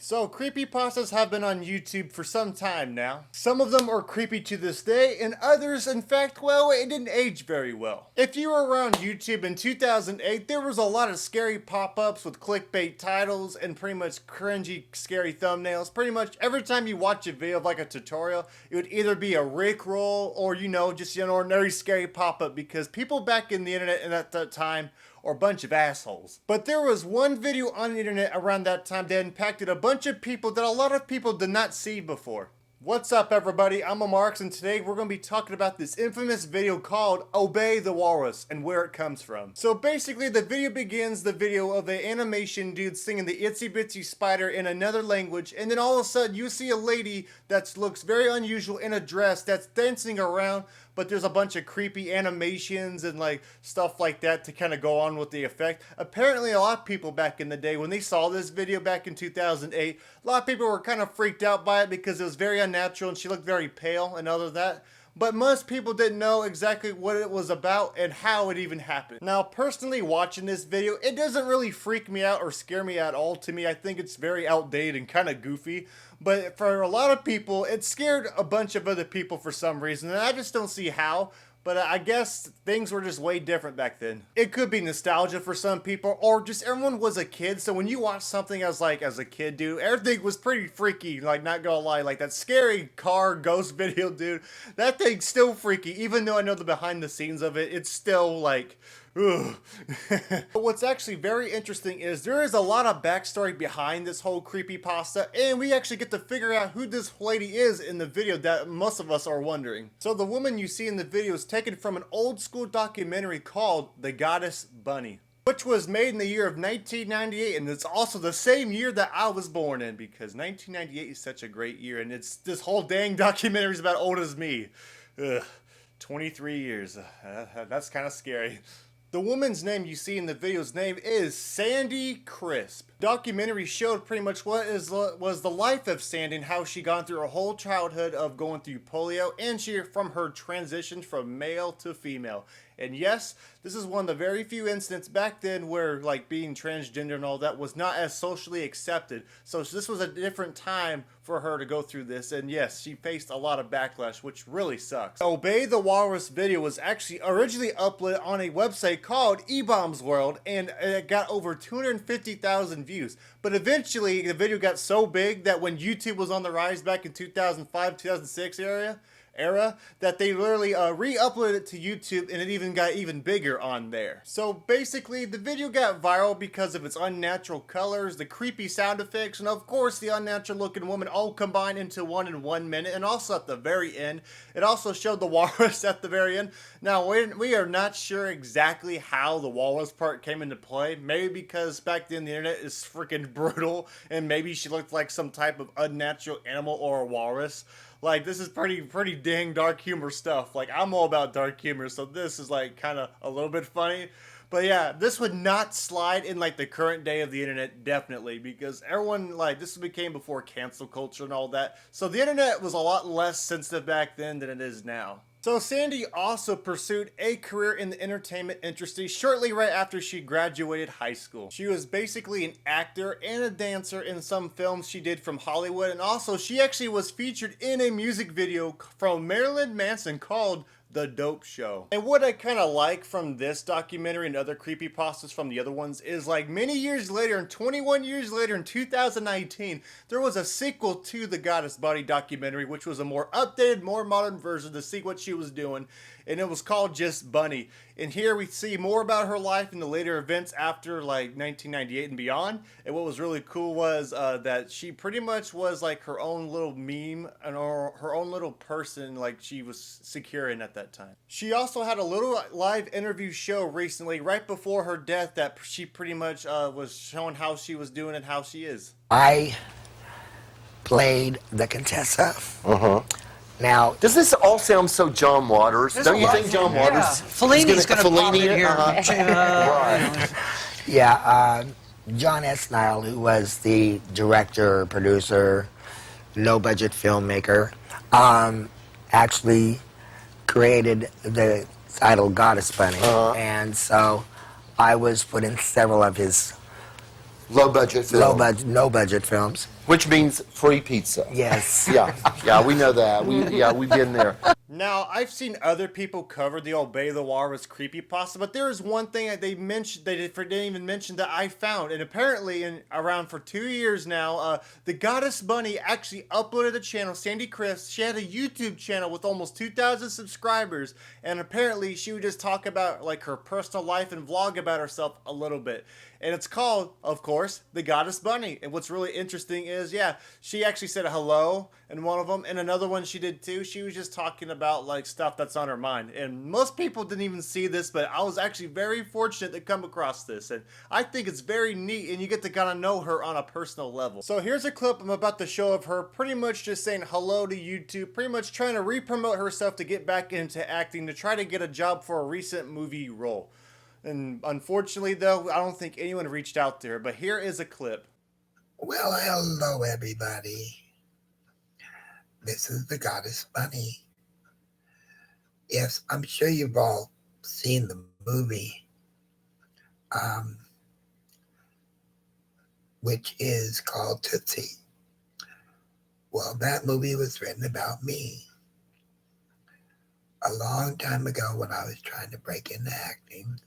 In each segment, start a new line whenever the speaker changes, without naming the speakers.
So, creepypastas have been on YouTube for some time now. Some of them are creepy to this day, and others, in fact, well, it didn't age very well. If you were around YouTube in 2008, there was a lot of scary pop-ups with clickbait titles and pretty much cringy, scary thumbnails. Pretty much every time you watch a video of like a tutorial, it would either be a Rickroll or, you know, just an ordinary scary pop-up because people back in the internet and at that time or a bunch of assholes. But there was one video on the internet around that time that impacted a bunch of people that a lot of people did not see before. What's up everybody, I'm Amaryx and today we're going to be talking about this infamous video called Obey the Walrus and where it comes from. So basically the video begins the video of an animation dude singing the Itsy Bitsy Spider in another language, and then all of a sudden you see a lady that looks very unusual in a dress that's dancing around, but there's a bunch of creepy animations and like stuff like that to kind of go on with the effect. Apparently a lot of people back in the day when they saw this video back in 2008, a lot of people were kind of freaked out by it because it was very unnatural and she looked very pale and all of that. But most people didn't know exactly what it was about and how it even happened. Now, personally watching this video, it doesn't really freak me out or scare me at all. To me, I think it's very outdated and kind of goofy. But for a lot of people, it scared a bunch of other people for some reason. And I just don't see how. But I guess things were just way different back then. It could be nostalgia for some people, or just everyone was a kid. So when you watch something as a kid, dude, everything was pretty freaky, like not gonna lie. Like that scary car ghost video, dude, that thing's still freaky. Even though I know the behind the scenes of it, it's still like, ugh. But what's actually very interesting is there is a lot of backstory behind this whole creepypasta, and we actually get to figure out who this lady is in the video that most of us are wondering. So the woman you see in the video is taken from an old school documentary called The Goddess Bunny, which was made in the year of 1998, and it's also the same year that I was born in, because 1998 is such a great year, and it's this whole dang documentary is about old as me. Ugh, 23 years. That's kind of scary. The woman's name you see in the video's name is Sandie Crisp. The documentary showed pretty much what was the life of Sandie and how she gone through her whole childhood of going through polio, and from her transition from male to female. And yes, this is one of the very few incidents back then where like being transgender and all that was not as socially accepted. So this was a different time for her to go through this, and yes, she faced a lot of backlash, which really sucks. Obey the Walrus video was actually originally uploaded on a website called eBombs World, and it got over 250,000 views. But eventually the video got so big that when YouTube was on the rise back in 2005, 2006 era that they literally re-uploaded it to YouTube, and it even got even bigger on there. So basically the video got viral because of its unnatural colors, the creepy sound effects, and of course the unnatural looking woman all combined into one in 1 minute. And also at the very end, it also showed the walrus at the very end. Now we are not sure exactly how the walrus part came into play. Maybe because back then the internet is freaking brutal, and maybe she looked like some type of unnatural animal or a walrus. Like, this is pretty dang dark humor stuff. Like, I'm all about dark humor, so this is like kind of a little bit funny. But yeah, this would not slide in like the current day of the internet, definitely, because everyone, like, this became before cancel culture and all that. So the internet was a lot less sensitive back then than it is now. So Sandie also pursued a career in the entertainment industry shortly right after she graduated high school. She was basically an actor and a dancer in some films she did from Hollywood, and also she actually was featured in a music video from Marilyn Manson called The Dope Show. And what I kind of like from this documentary and other creepypastas from the other ones is, like, many years later, and 21 years later in 2019, there was a sequel to the Goddess Bunny documentary, which was a more updated, more modern version to see what she was doing, and it was called just Bunny. And here we see more about her life and the later events after like 1998 and beyond. And what was really cool was that she pretty much was like her own little meme and her own little person, like she was secure in at that time. She also had a little live interview show recently right before her death that she pretty much was showing how she was doing and how she is.
I played the Contessa. Now,
does this all sound so John Waters? Don't you think John Waters?
Fellini's going to pop in here.
Right.
Yeah, John S. Nile, who was the director, producer, low-budget filmmaker, actually created the title Goddess Bunny. And so I was put in several of his
low-budget films.
No-budget films.
Which means free pizza.
Yes.
Yeah, we know that. We've been there.
Now, I've seen other people cover the Obey the Walrus creepypasta, but there is one thing that they mentioned, they didn't even mention, that I found, and apparently around for 2 years now, the Goddess Bunny actually uploaded a channel, Sandie Chris. She had a YouTube channel with almost 2,000 subscribers, and apparently she would just talk about like her personal life and vlog about herself a little bit. And it's called, of course, the Goddess Bunny. And what's really interesting is, yeah, she actually said hello in one of them, and another one she did too. She was just talking about like stuff that's on her mind. And most people didn't even see this, but I was actually very fortunate to come across this. And I think it's very neat, and you get to kind of know her on a personal level. So here's a clip I'm about to show of her pretty much just saying hello to YouTube, pretty much trying to re-promote herself to get back into acting, to try to get a job for a recent movie role. And unfortunately, though, I don't think anyone reached out to her. But here is a clip.
Well, hello, everybody. This is the Goddess Bunny. Yes, I'm sure you've all seen the movie, which is called Tootsie. Well, that movie was written about me a long time ago when I was trying to break into acting.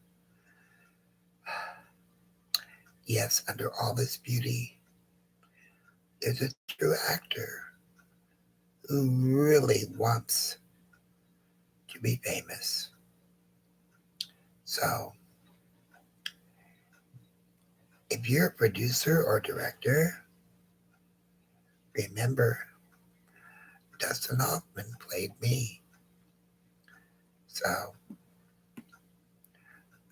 Yes, under all this beauty, there's a true actor who really wants to be famous. So, if you're a producer or director, remember, Dustin Hoffman played me. So,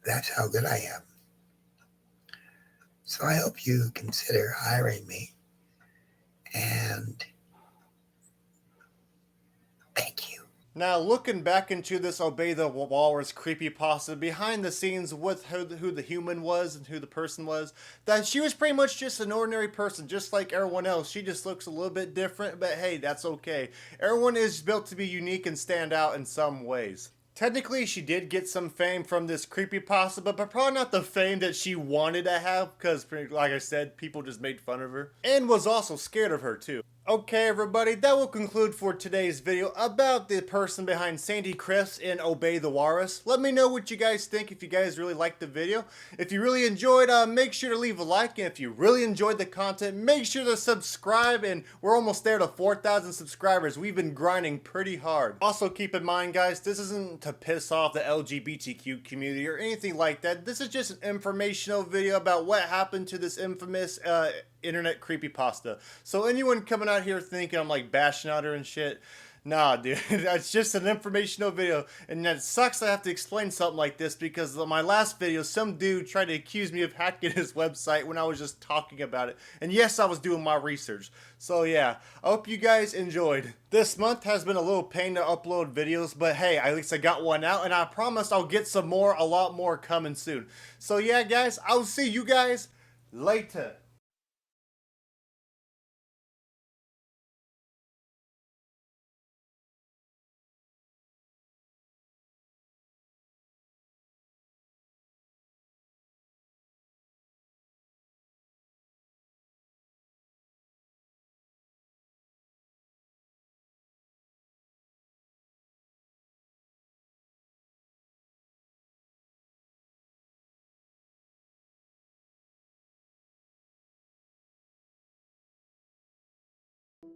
that's how good I am. So I hope you consider hiring me, and thank you.
Now, looking back into this Obey the Walrus creepypasta, behind the scenes with who the human was and who the person was, that she was pretty much just an ordinary person, just like everyone else. She just looks a little bit different, but hey, that's okay. Everyone is built to be unique and stand out in some ways. Technically, she did get some fame from this creepypasta, but probably not the fame that she wanted to have, because, like I said, people just made fun of her, and was also scared of her, too. Okay, everybody, that will conclude for today's video about the person behind Sandie Chris in Obey the Walrus. Let me know what you guys think, if you guys really liked the video. If you really enjoyed, make sure to leave a like, and if you really enjoyed the content, make sure to subscribe, and we're almost there to 4,000 subscribers. We've been grinding pretty hard. Also, keep in mind, guys, this isn't to piss off the LGBTQ community or anything like that. This is just an informational video about what happened to this infamous internet creepypasta. So anyone coming out here thinking I'm like bashing out her and shit, nah, dude, that's just an informational video, and that sucks I have to explain something like this, because my last video, some dude tried to accuse me of hacking his website when I was just talking about it, and yes, I was doing my research. So yeah, I hope you guys enjoyed. This month has been a little pain to upload videos, but hey, at least I got one out, and I promise I'll get some more, a lot more coming soon. So yeah, guys, I'll see you guys later.